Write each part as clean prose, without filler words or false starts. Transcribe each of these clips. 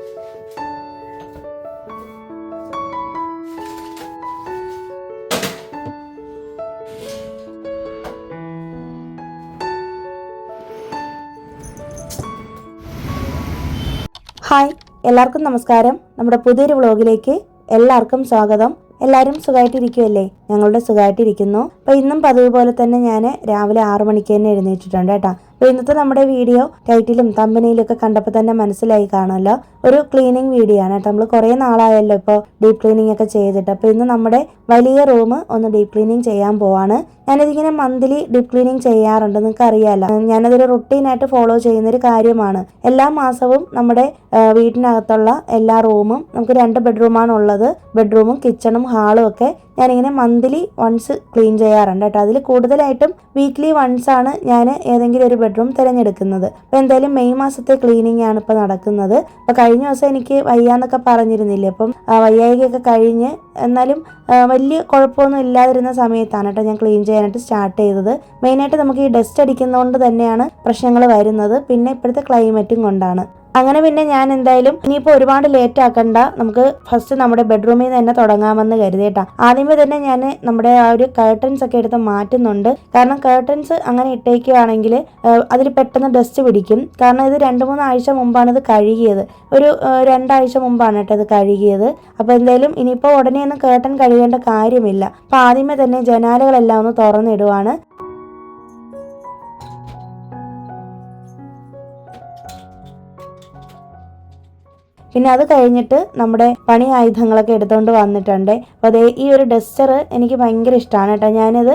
Hi, എല്ലാവർക്കും നമസ്കാരം. നമ്മുടെ പുതിയൊരു വ്ളോഗിലേക്ക് എല്ലാവർക്കും സ്വാഗതം. എല്ലാവരും സുഖമായിട്ടിരിക്കുമല്ലേ? ഞങ്ങളുടെ സുഖമായിട്ടിരിക്കുന്നു. അപ്പോൾ ഇന്നും പതിവ് പോലെ തന്നെ ഞാൻ രാവിലെ 6 മണിക്ക് തന്നെ എഴുന്നേറ്റിട്ടുണ്ട് കേട്ടോ. അപ്പോൾ ഇന്നത്തെ നമ്മുടെ വീഡിയോ ടൈറ്റിലും തമ്പനയിലൊക്കെ കണ്ടപ്പോൾ തന്നെ മനസ്സിലായി കാണുമല്ലോ, ഒരു ക്ലീനിങ് വീഡിയോ ആണ് കേട്ടോ. നമ്മൾ കുറേ നാളായല്ലോ ഇപ്പോൾ ഡീപ്പ് ക്ലീനിങ് ഒക്കെ ചെയ്തിട്ട്. അപ്പോൾ ഇന്ന് നമ്മുടെ വലിയ റൂം ഒന്ന് ഡീപ്പ് ക്ലീനിങ് ചെയ്യാൻ പോവാണ്. ഞാനിതിങ്ങനെ മന്ത്ലി ഡീപ്പ് ക്ലീനിങ് ചെയ്യാറുണ്ട്, നിങ്ങൾക്ക് അറിയാമല്ലോ. ഞാനതൊരു റുട്ടീനായിട്ട് ഫോളോ ചെയ്യുന്നൊരു കാര്യമാണ്. എല്ലാ മാസവും നമ്മുടെ വീടിനകത്തുള്ള എല്ലാ റൂമും, നമുക്ക് 2 ബെഡ്റൂമാണ് ഉള്ളത്, ബെഡ്റൂമും കിച്ചണും ഹാളും ഒക്കെ ഞാനിങ്ങനെ മന്ത്ലി വൺസ് ക്ലീൻ ചെയ്യാറുണ്ട് കേട്ടോ. അതിൽ കൂടുതലായിട്ടും വീക്ക്ലി വൺസ് ആണ് ഞാൻ ഏതെങ്കിലും ഒരു ബെഡ്റൂം തിരഞ്ഞെടുക്കുന്നത്. അപ്പോൾ എന്തായാലും മെയ് മാസത്തെ ക്ലീനിങ് ആണ് ഇപ്പോൾ നടക്കുന്നത്. അപ്പോൾ കഴിഞ്ഞ ദിവസം എനിക്ക് വയ്യാന്നൊക്കെ പറഞ്ഞിരുന്നില്ലേ, അപ്പം വയ്യായികയൊക്കെ കഴിഞ്ഞ് എന്നാലും വലിയ കുഴപ്പമൊന്നും ഇല്ലാതിരുന്ന സമയത്താണ് കേട്ടോ ഞാൻ ക്ലീൻ ചെയ്യാനായിട്ട് സ്റ്റാർട്ട് ചെയ്തത്. മെയിനായിട്ട് നമുക്ക് ഈ ഡസ്റ്റ് അടിക്കുന്നതുകൊണ്ട് തന്നെയാണ് പ്രശ്നങ്ങൾ വരുന്നത്, പിന്നെ ഇപ്പോഴത്തെ ക്ലൈമറ്റും കൊണ്ടാണ്. അങ്ങനെ പിന്നെ ഞാൻ എന്തായാലും ഇനിയിപ്പോൾ ഒരുപാട് ലേറ്റ് ആക്കണ്ട, നമുക്ക് ഫസ്റ്റ് നമ്മുടെ ബെഡ്റൂമിൽ നിന്ന് തന്നെ തുടങ്ങാമെന്ന് കരുതി കേട്ടോ. ആദ്യമേ തന്നെ ഞാൻ നമ്മുടെ ആ ഒരു കർട്ടൻസ് ഒക്കെ എടുത്ത് മാറ്റുന്നുണ്ട്. കാരണം കർട്ടൻസ് അങ്ങനെ ഇട്ടേക്കുകയാണെങ്കിൽ അതിൽ പെട്ടെന്ന് ഡസ്റ്റ് പിടിക്കും. കാരണം ഇത് 2-3 ആഴ്ച മുമ്പാണ് ഇത് കഴുകിയത്, ഒരു 2 ആഴ്ച മുമ്പാണ് കേട്ടോ ഇത് കഴുകിയത്. അപ്പോൾ എന്തായാലും ഇനിയിപ്പോൾ ഉടനെ ഒന്നും കർട്ടൻ കഴുകേണ്ട കാര്യമില്ല. അപ്പോൾ ആദ്യമേ തന്നെ ജനാലകളെല്ലാം ഒന്ന് തുറന്നിടുവാണ്. പിന്നെ അത് കഴിഞ്ഞിട്ട് നമ്മുടെ പണി ആയുധങ്ങളൊക്കെ എടുത്തുകൊണ്ട് വന്നിട്ടുണ്ട്. അപ്പോൾ അതേ ഈ ഒരു ഡസ്റ്റർ എനിക്ക് ഭയങ്കര ഇഷ്ടമാണ് കേട്ടോ. ഞാനിത്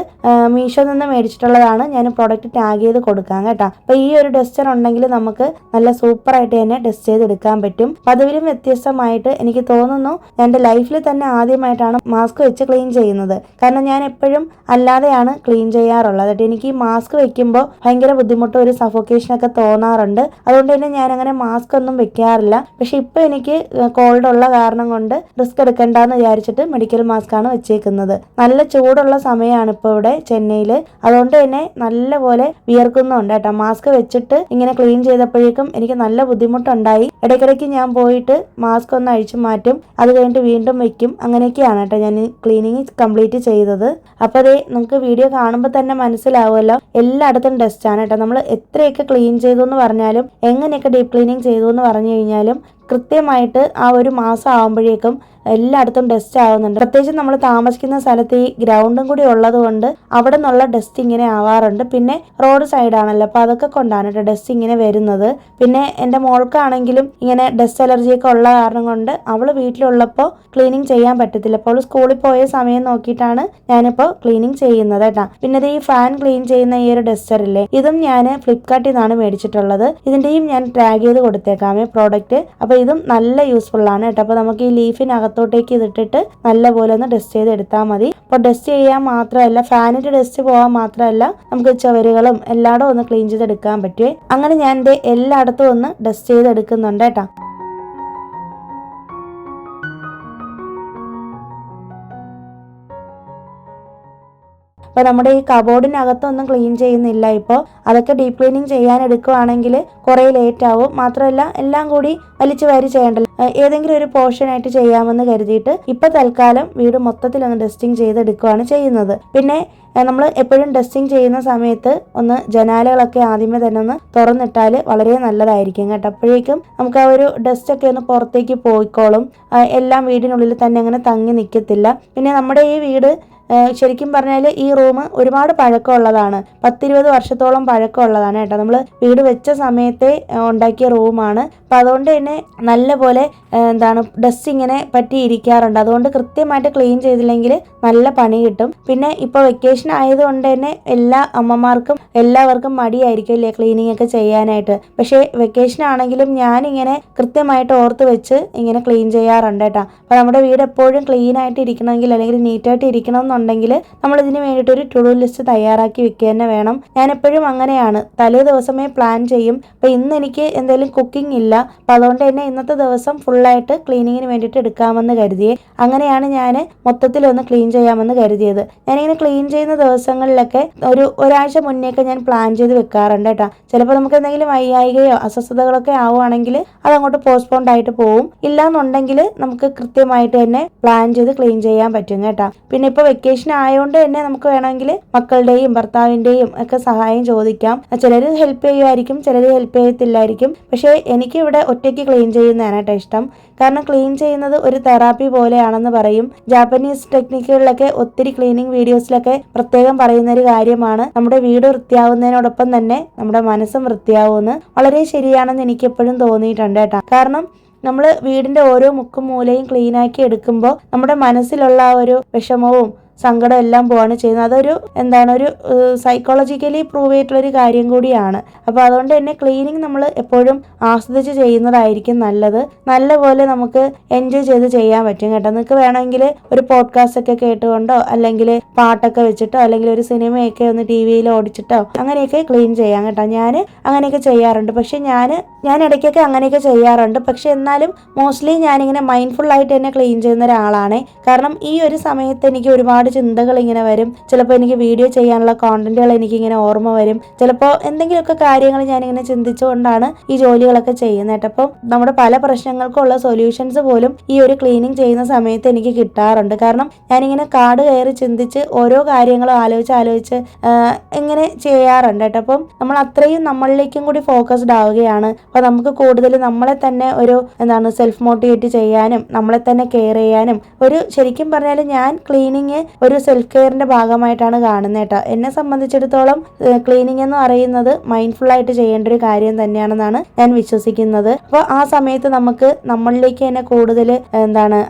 മീഷോ നിന്ന് മേടിച്ചിട്ടുള്ളതാണ്. ഞാൻ പ്രൊഡക്റ്റ് ടാഗ് ചെയ്ത് കൊടുക്കാം കേട്ടോ. അപ്പോൾ ഈ ഒരു ഡസ്റ്റർ ഉണ്ടെങ്കിൽ നമുക്ക് നല്ല സൂപ്പറായിട്ട് തന്നെ ഡസ്റ്റ് ചെയ്തെടുക്കാൻ പറ്റും. പതിവിലും വ്യത്യസ്തമായിട്ട് എനിക്ക് തോന്നുന്നു എൻ്റെ ലൈഫിൽ തന്നെ ആദ്യമായിട്ടാണ് മാസ്ക് വെച്ച് ക്ലീൻ ചെയ്യുന്നത്. കാരണം ഞാൻ എപ്പോഴും അല്ലാതെയാണ് ക്ലീൻ ചെയ്യാറുള്ളത് കേട്ടോ. എനിക്ക് ഈ മാസ്ക് വെക്കുമ്പോൾ ഭയങ്കര ബുദ്ധിമുട്ടും ഒരു സഫോക്കേഷനൊക്കെ തോന്നാറുണ്ട്. അതുകൊണ്ട് തന്നെ ഞാനങ്ങനെ മാസ്ക് ഒന്നും വെക്കാറില്ല. പക്ഷെ ഇപ്പോൾ എനിക്ക് കോൾഡ് ഉള്ള കാരണം കൊണ്ട് റിസ്ക് എടുക്കണ്ടെന്ന് വിചാരിച്ചിട്ട് മെഡിക്കൽ മാസ്ക് ആണ് വെച്ചേക്കുന്നത്. നല്ല ചൂടുള്ള സമയമാണ് ഇപ്പോൾ ഇവിടെ ചെന്നൈയിൽ, അതുകൊണ്ട് തന്നെ നല്ലപോലെ വിയർക്കുന്നുണ്ട് കേട്ടോ. മാസ്ക് വെച്ചിട്ട് ഇങ്ങനെ ക്ലീൻ ചെയ്തപ്പോഴേക്കും എനിക്ക് നല്ല ബുദ്ധിമുട്ടുണ്ടായി. ഇടയ്ക്കിടയ്ക്ക് ഞാൻ പോയിട്ട് മാസ്ക് ഒന്ന് അഴിച്ചു മാറ്റും, അത് കഴിഞ്ഞിട്ട് വീണ്ടും വെക്കും. അങ്ങനെയൊക്കെയാണ് കേട്ടോ ഞാൻ ക്ലീനിങ് കംപ്ലീറ്റ് ചെയ്തത്. അപ്പോൾ അതേ നമുക്ക് വീഡിയോ കാണുമ്പോൾ തന്നെ മനസ്സിലാവുമല്ലോ, എല്ലായിടത്തും ഡസ്റ്റാണ് കേട്ടോ. നമ്മൾ എത്രയൊക്കെ ക്ലീൻ ചെയ്തു എന്ന് പറഞ്ഞാലും, എങ്ങനെയൊക്കെ ഡീപ്പ് ക്ലീനിങ് ചെയ്തു എന്ന് പറഞ്ഞു കഴിഞ്ഞാലും കൃത്യമായിട്ട് ആ ഒരു മാസം ആകുമ്പോഴേക്കും എല്ലായിടത്തും ഡസ്റ്റ് ആവുന്നുണ്ട്. പ്രത്യേകിച്ച് നമ്മൾ താമസിക്കുന്ന സ്ഥലത്ത് ഈ ഗ്രൗണ്ടും കൂടി ഉള്ളത് കൊണ്ട് അവിടെ നിന്നുള്ള ഡസ്റ്റ് ഇങ്ങനെ ആവാറുണ്ട്. പിന്നെ റോഡ് സൈഡാണല്ലോ, അപ്പോൾ അതൊക്കെ കൊണ്ടാണ് കേട്ടോ ഡസ്റ്റ് ഇങ്ങനെ വരുന്നത്. പിന്നെ എൻ്റെ മോൾക്കാണെങ്കിലും ഇങ്ങനെ ഡസ്റ്റ് അലർജിയൊക്കെ ഉള്ള കാരണം കൊണ്ട് അവൾ വീട്ടിലുള്ളപ്പോൾ ക്ലീനിങ് ചെയ്യാൻ പറ്റത്തില്ല. അപ്പോൾ അവൾ സ്കൂളിൽ പോയ സമയം നോക്കിയിട്ടാണ് ഞാനിപ്പോൾ ക്ലീനിങ് ചെയ്യുന്നത് കേട്ടോ. പിന്നെ ഇത് ഈ ഫാൻ ക്ലീൻ ചെയ്യുന്ന ഈ ഒരു ഡസ്റ്ററില്ലേ, ഇതും ഞാൻ ഫ്ലിപ്കാർട്ടിൽ നിന്നാണ് മേടിച്ചിട്ടുള്ളത്. ഇതിൻ്റെയും ഞാൻ ടാഗ് ചെയ്ത് കൊടുത്തേക്കാമേ പ്രോഡക്റ്റ്. അപ്പോൾ ഇതും നല്ല യൂസ്ഫുൾ ആണ് കേട്ടോ. അപ്പോൾ നമുക്ക് ഈ ലീഫിനകത്തോട്ടേക്ക് ഇതിട്ടിട്ട് നല്ലപോലെ ഒന്ന് ഡസ്റ്റ് ചെയ്ത് എടുത്താൽ മതി. അപ്പോൾ ഡസ്റ്റ് ചെയ്യാൻ മാത്രമല്ല, ഫാനിൻ്റെ ഡസ്റ്റ് പോകാൻ മാത്രമല്ല, നമുക്ക് ചുവരുകളും എല്ലായിടും ഒന്ന് ക്ലീൻ ചെയ്തെടുക്കാൻ പറ്റുമേ. അങ്ങനെ ഞാൻ എൻ്റെ എല്ലായിടത്തും ഒന്ന് ഡസ്റ്റ് ചെയ്തെടുക്കുന്നുണ്ട് കേട്ടോ. അപ്പോൾ നമ്മുടെ ഈ കബോർഡിനകത്തൊന്നും ക്ലീൻ ചെയ്യുന്നില്ല ഇപ്പോൾ. അതൊക്കെ ഡീപ്പ് ക്ലീനിങ് ചെയ്യാൻ എടുക്കുകയാണെങ്കിൽ കുറേ ലേറ്റ് ആവും. മാത്രമല്ല എല്ലാം കൂടി വലിച്ചു വാരി ചെയ്യണ്ടല്ലോ, ഏതെങ്കിലും ഒരു പോർഷനായിട്ട് ചെയ്യാമെന്ന് കരുതിയിട്ട് ഇപ്പോൾ തൽക്കാലം വീട് മൊത്തത്തിലൊന്ന് ഡസ്റ്റിങ് ചെയ്തെടുക്കുകയാണ് ചെയ്യുന്നത്. പിന്നെ നമ്മൾ എപ്പോഴും ഡസ്റ്റിങ് ചെയ്യുന്ന സമയത്ത് ഒന്ന് ജനാലകളൊക്കെ ആദ്യമേ തന്നെ ഒന്ന് തുറന്നിട്ടാൽ വളരെ നല്ലതായിരിക്കും കേട്ടോ. അപ്പോഴേക്കും നമുക്ക് ആ ഒരു ഡസ്റ്റൊക്കെ ഒന്ന് പുറത്തേക്ക് പോയിക്കോളും. എല്ലാം വീടിനുള്ളിൽ തന്നെ അങ്ങനെ തങ്ങി നിൽക്കത്തില്ല. പിന്നെ നമ്മുടെ ഈ വീട് ശരിക്കും പറഞ്ഞാൽ ഈ റൂം ഒരുപാട് പഴക്കമുള്ളതാണ്, 10-20 വർഷത്തോളം പഴക്കമുള്ളതാണ് കേട്ടോ. നമ്മൾ വീട് വെച്ച സമയത്തെ ഉണ്ടാക്കിയ റൂമാണ്. അപ്പം അതുകൊണ്ട് തന്നെ നല്ലപോലെ ഡസ്റ്റ് ഇങ്ങനെ പറ്റിയിരിക്കാറുണ്ട്. അതുകൊണ്ട് കൃത്യമായിട്ട് ക്ലീൻ ചെയ്തില്ലെങ്കിൽ നല്ല പണി കിട്ടും. പിന്നെ ഇപ്പോൾ വെക്കേഷൻ ആയതുകൊണ്ട് തന്നെ എല്ലാ അമ്മമാർക്കും എല്ലാവർക്കും മടിയായിരിക്കും അല്ലേ ക്ലീനിങ് ഒക്കെ ചെയ്യാനായിട്ട്. പക്ഷേ വെക്കേഷൻ ആണെങ്കിലും ഞാനിങ്ങനെ കൃത്യമായിട്ട് ഓർത്ത് വെച്ച് ഇങ്ങനെ ക്ലീൻ ചെയ്യാറുണ്ട് കേട്ടോ. അപ്പോൾ നമ്മുടെ വീട് എപ്പോഴും ക്ലീൻ ആയിട്ട് ഇരിക്കണമെങ്കിൽ അല്ലെങ്കിൽ നീറ്റായിട്ട് ഇരിക്കണം എന്നുണ്ടെങ്കിൽ നമ്മൾ ഇതിന് വേണ്ടിയിട്ടൊരു ടു ഡു ലിസ്റ്റ് തയ്യാറാക്കി വെക്കുക തന്നെ വേണം. ഞാൻ എപ്പോഴും അങ്ങനെയാണ്, തലേ ദിവസമേ പ്ലാൻ ചെയ്യും. അപ്പോൾ ഇന്ന് എനിക്ക് എന്തെങ്കിലും കുക്കിംഗ് ഇല്ല, അപ്പോൾ അതുകൊണ്ട് തന്നെ ഇന്നത്തെ ദിവസം ഫുള്ളായിട്ട് ക്ലീനിങ്ങിന് വേണ്ടിയിട്ട് എടുക്കാമെന്ന് കരുതിയേ. അങ്ങനെയാണ് ഞാൻ മൊത്തത്തിലൊന്ന് ക്ലീൻ ചെയ്യാമെന്ന് കരുതിയത്. ഞാനിങ്ങനെ ക്ലീൻ ചെയ്യുന്ന ദിവസങ്ങളിലൊക്കെ ഒരാഴ്ച മുന്നേയൊക്കെ ഞാൻ പ്ലാൻ ചെയ്ത് വെക്കാറുണ്ട് കേട്ടോ. ചിലപ്പോൾ നമുക്ക് എന്തെങ്കിലും വയ്യായികയോ അസ്വസ്ഥതകളൊക്കെ ആവുകയാണെങ്കിൽ അതങ്ങോട്ട് പോസ്റ്റ്പോണ്ട് ആയിട്ട് പോവും. ഇല്ലാന്നുണ്ടെങ്കിൽ നമുക്ക് കൃത്യമായിട്ട് തന്നെ പ്ലാൻ ചെയ്ത് ക്ലീൻ ചെയ്യാൻ പറ്റും കേട്ടോ. പിന്നെ ഇപ്പോൾ വെക്കേഷൻ ആയതുകൊണ്ട് തന്നെ നമുക്ക് വേണമെങ്കിൽ മക്കളുടെയും ഭർത്താവിൻ്റെയും ഒക്കെ സഹായം ചോദിക്കാം. ചിലർ ഹെൽപ്പ് ചെയ്യുമായിരിക്കും, ചിലർ ഹെൽപ്പ് ചെയ്യത്തില്ലായിരിക്കും. പക്ഷേ എനിക്ക് ഇവിടെ ഒറ്റയ്ക്ക് ക്ലീൻ ചെയ്യുന്നതാണ് കേട്ടോ ഇഷ്ടം. കാരണം ക്ലീൻ ചെയ്യുന്നത് ഒരു തെറാപ്പി പോലെയാണെന്ന് പറയും. ജാപ്പനീസ് ടെക്നിക്കുകളിലൊക്കെ ഒത്തിരി ക്ലീനിങ് വീഡിയോസിലൊക്കെ പ്രത്യേകം പറയുന്ന ഒരു കാര്യമാണ് നമ്മുടെ വീട് വൃത്തിയാവുന്നതിനോടൊപ്പം തന്നെ നമ്മുടെ മനസ്സും വൃത്തിയാവുമെന്ന്. വളരെ ശരിയാണെന്ന് എനിക്ക് എപ്പോഴും തോന്നിയിട്ടുണ്ട് കേട്ടോ. കാരണം നമ്മൾ വീടിന്റെ ഓരോ മുക്കും മൂലയും ക്ലീനാക്കി എടുക്കുമ്പോൾ നമ്മുടെ മനസ്സിലുള്ള ആ ഒരു വിഷമവും സങ്കടം എല്ലാം പോവാണ് ചെയ്യുന്നത്. അതൊരു സൈക്കോളജിക്കലി പ്രൂവ് ചെയ്തിട്ടുള്ളൊരു കാര്യം കൂടിയാണ്. അപ്പോൾ അതുകൊണ്ട് തന്നെ ക്ലീനിങ് നമ്മൾ എപ്പോഴും ആസ്വദിച്ച് ചെയ്യുന്നതായിരിക്കും നല്ലത്. നല്ലപോലെ നമുക്ക് എൻജോയ് ചെയ്ത് ചെയ്യാൻ പറ്റും കേട്ടോ. നിങ്ങൾക്ക് വേണമെങ്കിൽ ഒരു പോഡ്കാസ്റ്റ് ഒക്കെ കേട്ടുകൊണ്ടോ അല്ലെങ്കിൽ പാട്ടൊക്കെ വെച്ചിട്ടോ അല്ലെങ്കിൽ ഒരു സിനിമയൊക്കെ ഒന്ന് TV-യിൽ ഓടിച്ചിട്ടോ അങ്ങനെയൊക്കെ ക്ലീൻ ചെയ്യാം കേട്ടോ. ഞാൻ അങ്ങനെയൊക്കെ ചെയ്യാറുണ്ട്. പക്ഷെ ഞാൻ ഇടയ്ക്കൊക്കെ അങ്ങനെയൊക്കെ ചെയ്യാറുണ്ട്. പക്ഷെ എന്നാലും മോസ്റ്റ്ലി ഞാനിങ്ങനെ മൈൻഡ്ഫുൾ ആയിട്ട് തന്നെ ക്ലീൻ ചെയ്യുന്ന ഒരാളാണ്. കാരണം ഈ ഒരു സമയത്ത് എനിക്ക് ഒരുപാട് ചിന്തകൾ ഇങ്ങനെ വരും. ചിലപ്പോൾ എനിക്ക് വീഡിയോ ചെയ്യാനുള്ള കോണ്ടന്റുകൾ എനിക്കിങ്ങനെ ഓർമ്മ വരും. ചിലപ്പോൾ എന്തെങ്കിലുമൊക്കെ കാര്യങ്ങൾ ഞാനിങ്ങനെ ചിന്തിച്ചുകൊണ്ടാണ് ഈ ജോലികളൊക്കെ ചെയ്യുന്നത്. അപ്പം നമ്മുടെ പല പ്രശ്നങ്ങൾക്കുള്ള സൊല്യൂഷൻസ് പോലും ഈ ഒരു ക്ലീനിങ് ചെയ്യുന്ന സമയത്ത് എനിക്ക് കിട്ടാറുണ്ട്. കാരണം ഞാനിങ്ങനെ കാട് കയറി ചിന്തിച്ച് ഓരോ കാര്യങ്ങളും ആലോചിച്ച് ഇങ്ങനെ ചെയ്യാറുണ്ട് കേട്ടോ. അപ്പം നമ്മൾ അത്രയും നമ്മളിലേക്കും കൂടി ഫോക്കസ്ഡ് ആവുകയാണ്. അപ്പോൾ നമുക്ക് കൂടുതൽ നമ്മളെ തന്നെ സെൽഫ് മോട്ടിവേറ്റ് ചെയ്യാനും നമ്മളെ തന്നെ കെയർ ചെയ്യാനും ശരിക്കും പറഞ്ഞാൽ ഞാൻ ക്ലീനിങ് ഒരു സെൽഫ് കെയറിന്റെ ഭാഗമായിട്ടാണ് കാണുന്നത് കേട്ടോ. എന്നെ സംബന്ധിച്ചിടത്തോളം ക്ലീനിങ് എന്ന് പറയുന്നത് മൈൻഡ്ഫുൾ ആയിട്ട് ചെയ്യേണ്ട ഒരു കാര്യം തന്നെയാണെന്നാണ് ഞാൻ വിശ്വസിക്കുന്നത്. അപ്പോൾ ആ സമയത്ത് നമുക്ക് നമ്മളിലേക്ക് തന്നെ കൂടുതൽ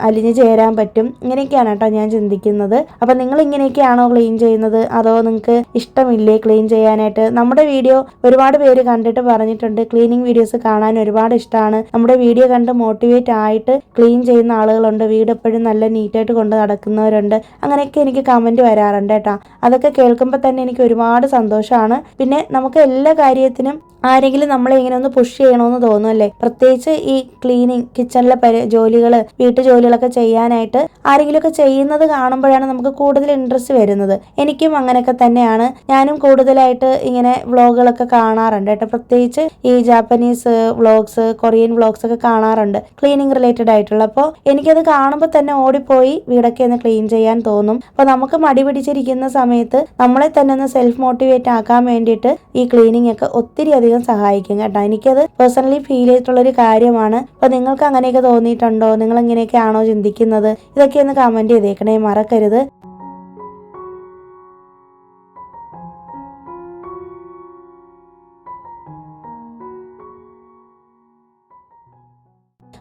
അലിഞ്ഞു ചേരാൻ പറ്റും. ഇങ്ങനെയൊക്കെയാണ് കേട്ടോ ഞാൻ ചിന്തിക്കുന്നത്. അപ്പോൾ നിങ്ങൾ ഇങ്ങനെയൊക്കെയാണോ ക്ലീൻ ചെയ്യുന്നത്, അതോ നിങ്ങൾക്ക് ഇഷ്ടമില്ലേ ക്ലീൻ ചെയ്യാനായിട്ട്? നമ്മുടെ വീഡിയോ ഒരുപാട് പേര് കണ്ടിട്ട് പറഞ്ഞിട്ടുണ്ട് ക്ലീനിങ് വീഡിയോസ് കാണാൻ ഒരുപാട് ഇഷ്ടമാണ്, നമ്മുടെ വീഡിയോ കണ്ട് മോട്ടിവേറ്റ് ആയിട്ട് ക്ലീൻ ചെയ്യുന്ന ആളുകളുണ്ട്, വീട് എപ്പോഴും നല്ല നീറ്റായിട്ട് കൊണ്ട് നടക്കുന്നവരുണ്ട്. അങ്ങനെയൊക്കെ എനിക്ക് കമന്റ് വരാറുണ്ട് കേട്ടോ. അതൊക്കെ കേൾക്കുമ്പോൾ തന്നെ എനിക്ക് ഒരുപാട് സന്തോഷമാണ്. പിന്നെ നമുക്ക് എല്ലാ കാര്യത്തിനും ആരെങ്കിലും നമ്മളെ ഇങ്ങനെ ഒന്ന് പുഷ് ചെയ്യണമെന്ന് തോന്നുമല്ലേ? പ്രത്യേകിച്ച് ഈ ക്ലീനിങ്, കിച്ചണിലെ ജോലികൾ, വീട്ടുജോലികളൊക്കെ ചെയ്യാനായിട്ട് ആരെങ്കിലുമൊക്കെ ചെയ്യുന്നത് കാണുമ്പോഴാണ് നമുക്ക് കൂടുതൽ ഇൻട്രസ്റ്റ് വരുന്നത്. എനിക്കും അങ്ങനെയൊക്കെ തന്നെയാണ്. ഞാനും കൂടുതലായിട്ട് ഇങ്ങനെ വ്ളോഗുകളൊക്കെ കാണാറുണ്ട് കേട്ടോ. പ്രത്യേകിച്ച് ഈ ജാപ്പനീസ് വ്ളോഗ്സ്, കൊറിയൻ വ്ളോഗ്സ് ഒക്കെ കാണാറുണ്ട് ക്ലീനിങ് റിലേറ്റഡ് ആയിട്ടുള്ള. അപ്പോൾ എനിക്കത് കാണുമ്പോൾ തന്നെ ഓടിപ്പോയി വീടൊക്കെ ഒന്ന് ക്ലീൻ ചെയ്യാൻ തോന്നും. അപ്പോൾ നമുക്ക് മടി പിടിച്ചിരിക്കുന്ന സമയത്ത് നമ്മളെ തന്നെ ഒന്ന് സെൽഫ് മോട്ടിവേറ്റ് ആക്കാൻ വേണ്ടിയിട്ട് ഈ ക്ലീനിങ് ഒക്കെ ഒത്തിരി അധികം സഹായിക്കും കേട്ടോ. എനിക്കത് പേഴ്സണലി ഫീൽ ചെയ്തിട്ടുള്ളൊരു കാര്യമാണ്. അപ്പോൾ നിങ്ങൾക്ക് അങ്ങനെയൊക്കെ തോന്നിയിട്ടുണ്ടോ? നിങ്ങൾ ഇങ്ങനെയൊക്കെയാണോ ചിന്തിക്കുന്നത്? ഇതൊക്കെ ഒന്ന് കമന്റ് ചെയ്തേക്കണേ, മറക്കരുത്.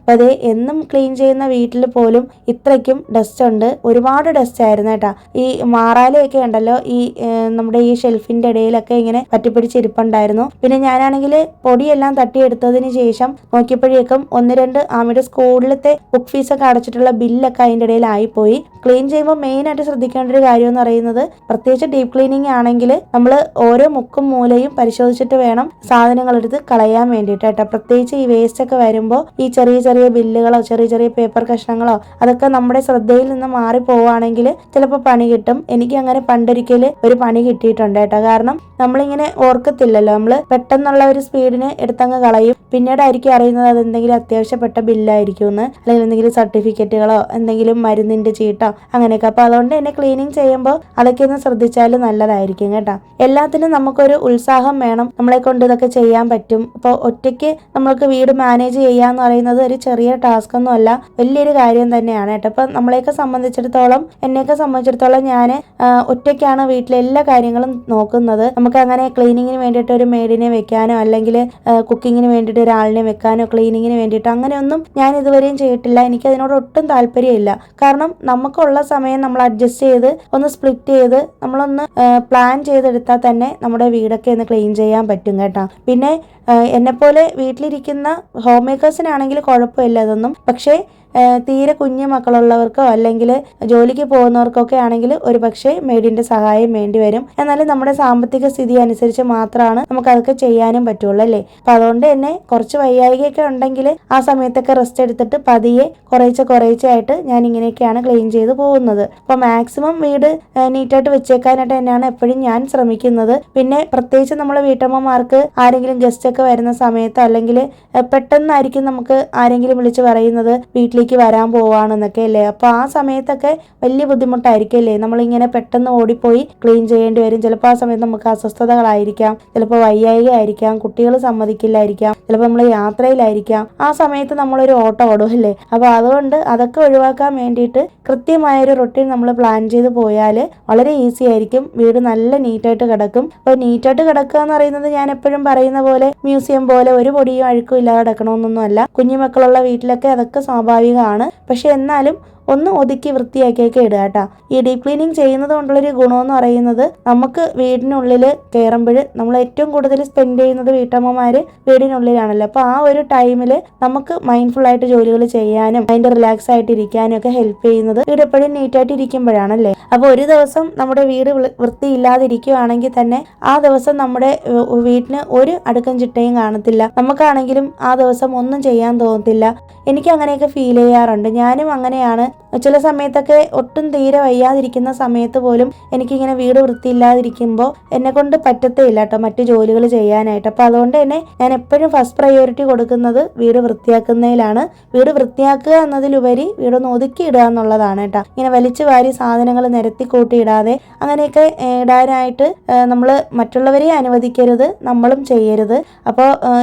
അപ്പോൾ അതേ എന്നും ക്ലീൻ ചെയ്യുന്ന വീട്ടിൽ പോലും ഇത്രയ്ക്കും ഡസ്റ്റ് ഉണ്ട്. ഒരുപാട് ഡസ്റ്റ് ആയിരുന്നു കേട്ടോ. ഈ മാറാലയൊക്കെ ഉണ്ടല്ലോ, ഈ നമ്മുടെ ഈ ഷെൽഫിന്റെ ഇടയിലൊക്കെ ഇങ്ങനെ പറ്റിപ്പിടിച്ചിരിപ്പുണ്ടായിരുന്നു. പിന്നെ ഞാനാണെങ്കിൽ പൊടിയെല്ലാം തട്ടിയെടുത്തതിന് ശേഷം നോക്കിയപ്പോഴേക്കും 1-2 ആമിയുടെ സ്കൂളിലത്തെ ബുക്ക് ഫീസൊക്കെ അടച്ചിട്ടുള്ള ബില്ലൊക്കെ അതിൻ്റെ ഇടയിലായിപ്പോയി. ക്ലീൻ ചെയ്യുമ്പോൾ മെയിനായിട്ട് ശ്രദ്ധിക്കേണ്ട ഒരു കാര്യം എന്ന് പറയുന്നത്, പ്രത്യേകിച്ച് ഡീപ്പ് ക്ലീനിങ് ആണെങ്കിൽ നമ്മൾ ഓരോ മുക്കും മൂലയും പരിശോധിച്ചിട്ട് വേണം സാധനങ്ങൾ എടുത്ത് കളയാൻ വേണ്ടിയിട്ട് കേട്ടോ. പ്രത്യേകിച്ച് ഈ വേസ്റ്റ് ഒക്കെ വരുമ്പോൾ ഈ ചെറിയ ബില്ലുകളോ ചെറിയ പേപ്പർ കഷ്ണങ്ങളോ അതൊക്കെ നമ്മുടെ ശ്രദ്ധയിൽ നിന്ന് മാറി പോവുകയാണെങ്കിൽ ചിലപ്പോൾ പണി കിട്ടും. എനിക്ക് അങ്ങനെ പണ്ടൊരിക്കൽ ഒരു പണി കിട്ടിയിട്ടുണ്ട് കേട്ടോ. കാരണം നമ്മളിങ്ങനെ ഓർക്കത്തില്ലല്ലോ, നമ്മൾ പെട്ടെന്നുള്ള ഒരു സ്പീഡിന് എടുത്തങ്ങ് കളയും. പിന്നീടായിരിക്കും അറിയുന്നത് അത് എന്തെങ്കിലും അത്യാവശ്യപ്പെട്ട ബില്ലായിരിക്കും എന്ന്, അല്ലെങ്കിൽ എന്തെങ്കിലും സർട്ടിഫിക്കറ്റുകളോ എന്തെങ്കിലും മരുന്നിന്റെ ചീട്ടോ അങ്ങനെയൊക്കെ. അപ്പോൾ അതുകൊണ്ട് തന്നെ ക്ലീനിങ് ചെയ്യുമ്പോൾ അതൊക്കെ ഒന്ന് ശ്രദ്ധിച്ചാൽ നല്ലതായിരിക്കും കേട്ടോ. എല്ലാത്തിനും നമുക്കൊരു ഉത്സാഹം വേണം, നമ്മളെ കൊണ്ട് ഇതൊക്കെ ചെയ്യാൻ പറ്റും. അപ്പോൾ ഒറ്റയ്ക്ക് നമ്മൾക്ക് വീട് മാനേജ് ചെയ്യാന്ന് പറയുന്നത് ഒരു ചെറിയ ടാസ്ക് ഒന്നും അല്ല, വലിയൊരു കാര്യം തന്നെയാണ് കേട്ടോ. അപ്പം നമ്മളെയൊക്കെ സംബന്ധിച്ചിടത്തോളം, എന്നെയൊക്കെ സംബന്ധിച്ചിടത്തോളം ഞാൻ ഒറ്റയ്ക്കാണ് വീട്ടിലെ എല്ലാ കാര്യങ്ങളും നോക്കുന്നത്. നമുക്ക് അങ്ങനെ ക്ലീനിങ്ങിന് വേണ്ടിയിട്ട് ഒരു മെയ്ഡിനെ വെക്കാനോ അല്ലെങ്കിൽ കുക്കിങ്ങിന് വേണ്ടിയിട്ട് ഒരാളിനെ വെക്കാനോ ക്ലീനിങ്ങിന് വേണ്ടിയിട്ടോ അങ്ങനെയൊന്നും ഞാൻ ഇതുവരെയും ചെയ്തിട്ടില്ല. എനിക്ക് അതിനോട് ഒട്ടും താല്പര്യമില്ല. കാരണം നമുക്കുള്ള സമയം നമ്മൾ അഡ്ജസ്റ്റ് ചെയ്ത് ഒന്ന് സ്പ്ലിറ്റ് ചെയ്ത് നമ്മളൊന്ന് പ്ലാൻ ചെയ്തെടുത്താൽ തന്നെ നമ്മുടെ വീടൊക്കെ ഒന്ന് ക്ലീൻ ചെയ്യാൻ പറ്റും കേട്ടോ. പിന്നെ എന്നെപ്പോലെ വീട്ടിലിരിക്കുന്ന ഹോം മേക്കേഴ്സിനാണെങ്കിൽ കുഴപ്പമില്ല അതൊന്നും. പക്ഷേ തീരെ കുഞ്ഞു മക്കളുള്ളവർക്കോ അല്ലെങ്കിൽ ജോലിക്ക് പോകുന്നവർക്കൊക്കെ ആണെങ്കിൽ ഒരു പക്ഷേ മെയ്ഡിന്റെ സഹായം വേണ്ടി വരും. എന്നാലും നമ്മുടെ സാമ്പത്തിക സ്ഥിതി അനുസരിച്ച് മാത്രമാണ് നമുക്ക് അതൊക്കെ ചെയ്യാനും പറ്റുള്ളൂ അല്ലേ. അപ്പൊ അതുകൊണ്ട് തന്നെ കുറച്ച് വയ്യായികയൊക്കെ ഉണ്ടെങ്കിൽ ആ സമയത്തൊക്കെ റെസ്റ്റ് എടുത്തിട്ട് പതിയെ കുറേശ്ശെ ആയിട്ട് ഞാൻ ഇങ്ങനെയൊക്കെയാണ് ക്ലീൻ ചെയ്ത് പോകുന്നത്. അപ്പൊ മാക്സിമം വീട് നീറ്റായിട്ട് വെച്ചേക്കാനായിട്ട് തന്നെയാണ് എപ്പോഴും ഞാൻ ശ്രമിക്കുന്നത്. പിന്നെ പ്രത്യേകിച്ച് നമ്മൾ വീട്ടമ്മമാർക്ക് ആരെങ്കിലും ഗസ്റ്റ് ഒക്കെ വരുന്ന സമയത്ത് അല്ലെങ്കിൽ പെട്ടെന്നായിരിക്കും നമുക്ക് ആരെങ്കിലും വിളിച്ച് പറയുന്നത് വീട്ടിലേക്ക് വരാൻ പോവാണെന്നൊക്കെ അല്ലേ. അപ്പൊ ആ സമയത്തൊക്കെ വലിയ ബുദ്ധിമുട്ടായിരിക്കും അല്ലേ. നമ്മളിങ്ങനെ പെട്ടെന്ന് ഓടിപ്പോയി ക്ലീൻ ചെയ്യേണ്ടി വരും. ചിലപ്പോൾ ആ സമയത്ത് നമുക്ക് അസ്വസ്ഥതകളായിരിക്കാം, ചിലപ്പോൾ വയ്യായിക ആയിരിക്കാം, കുട്ടികൾ സമ്മതിക്കില്ലായിരിക്കാം, ചിലപ്പോൾ നമ്മൾ യാത്രയിലായിരിക്കാം. ആ സമയത്ത് നമ്മളൊരു ഓട്ടം ഓടും അല്ലേ. അപ്പൊ അതുകൊണ്ട് അതൊക്കെ ഒഴിവാക്കാൻ വേണ്ടിയിട്ട് കൃത്യമായൊരു റൊട്ടീൻ നമ്മൾ പ്ലാൻ ചെയ്ത് പോയാൽ വളരെ ഈസി ആയിരിക്കും. വീട് നല്ല നീറ്റായിട്ട് കിടക്കും. അപ്പോൾ നീറ്റായിട്ട് കിടക്കുക എന്ന് പറയുന്നത് ഞാൻ എപ്പോഴും പറയുന്ന പോലെ മ്യൂസിയം പോലെ ഒരു പൊടിയും അഴുക്കും ഇല്ലാതെ കിടക്കണമെന്നൊന്നും അല്ല. കുഞ്ഞുമക്കളുള്ള വീട്ടിലൊക്കെ അതൊക്കെ സ്വാഭാവികമാണ്. പക്ഷെ എന്നാലും ഒന്ന് ഒതുക്കി വൃത്തിയാക്കിയൊക്കെ ഇടുക കേട്ടോ. ഈ ഡീപ് ക്ലീനിങ് ചെയ്യുന്നത് കൊണ്ടുള്ളൊരു ഗുണമെന്ന് പറയുന്നത് നമുക്ക് വീടിനുള്ളിൽ കയറുമ്പോൾ നമ്മൾ ഏറ്റവും കൂടുതൽ സ്പെൻഡ് ചെയ്യുന്നത് വീട്ടമ്മമാർ വീടിനുള്ളിലാണല്ലോ. അപ്പോൾ ആ ഒരു ടൈമിൽ നമുക്ക് മൈൻഡ്ഫുൾ ആയിട്ട് ജോലികൾ ചെയ്യാനും മൈൻഡ് റിലാക്സ് ആയിട്ട് ഇരിക്കാനും ഒക്കെ ഹെൽപ്പ് ചെയ്യുന്നത് വീട് എപ്പോഴും നീറ്റായിട്ട് ഇരിക്കുമ്പോഴാണല്ലേ. അപ്പോൾ ഒരു ദിവസം നമ്മുടെ വീട് വൃത്തിയില്ലാതിരിക്കുകയാണെങ്കിൽ തന്നെ ആ ദിവസം നമ്മുടെ വീട്ടിന് ഒരു അടുക്കും ചിട്ടയും കാണത്തില്ല. നമുക്കാണെങ്കിലും ആ ദിവസം ഒന്നും ചെയ്യാൻ തോന്നത്തില്ല. എനിക്ക് അങ്ങനെയൊക്കെ ഫീൽ ചെയ്യാറുണ്ട്. ഞാനും അങ്ങനെയാണ്. ചില സമയത്തൊക്കെ ഒട്ടും തീരെ വയ്യാതിരിക്കുന്ന സമയത്ത് പോലും എനിക്കിങ്ങനെ വീട് വൃത്തിയില്ലാതിരിക്കുമ്പോൾ എന്നെ കൊണ്ട് പറ്റത്തേ ഇല്ല കേട്ടോ മറ്റു ജോലികൾ ചെയ്യാനായിട്ട്. അപ്പോൾ അതുകൊണ്ട് തന്നെ ഞാൻ എപ്പോഴും ഫസ്റ്റ് പ്രയോറിറ്റി കൊടുക്കുന്നത് വീട് വൃത്തിയാക്കുന്നതിലാണ്. വീട് വൃത്തിയാക്കുക എന്നതിലുപരി വീടൊന്ന് ഒതുക്കി ഇടുക എന്നുള്ളതാണ് കേട്ടോ. ഇങ്ങനെ വലിച്ചു വാരി സാധനങ്ങൾ നിരത്തി കൂട്ടി ഇടാതെ അങ്ങനെയൊക്കെ ഇടാനായിട്ട് നമ്മൾ മറ്റുള്ളവരെ അനുവദിക്കരുത്, നമ്മളും ചെയ്യരുത്. അപ്പോൾ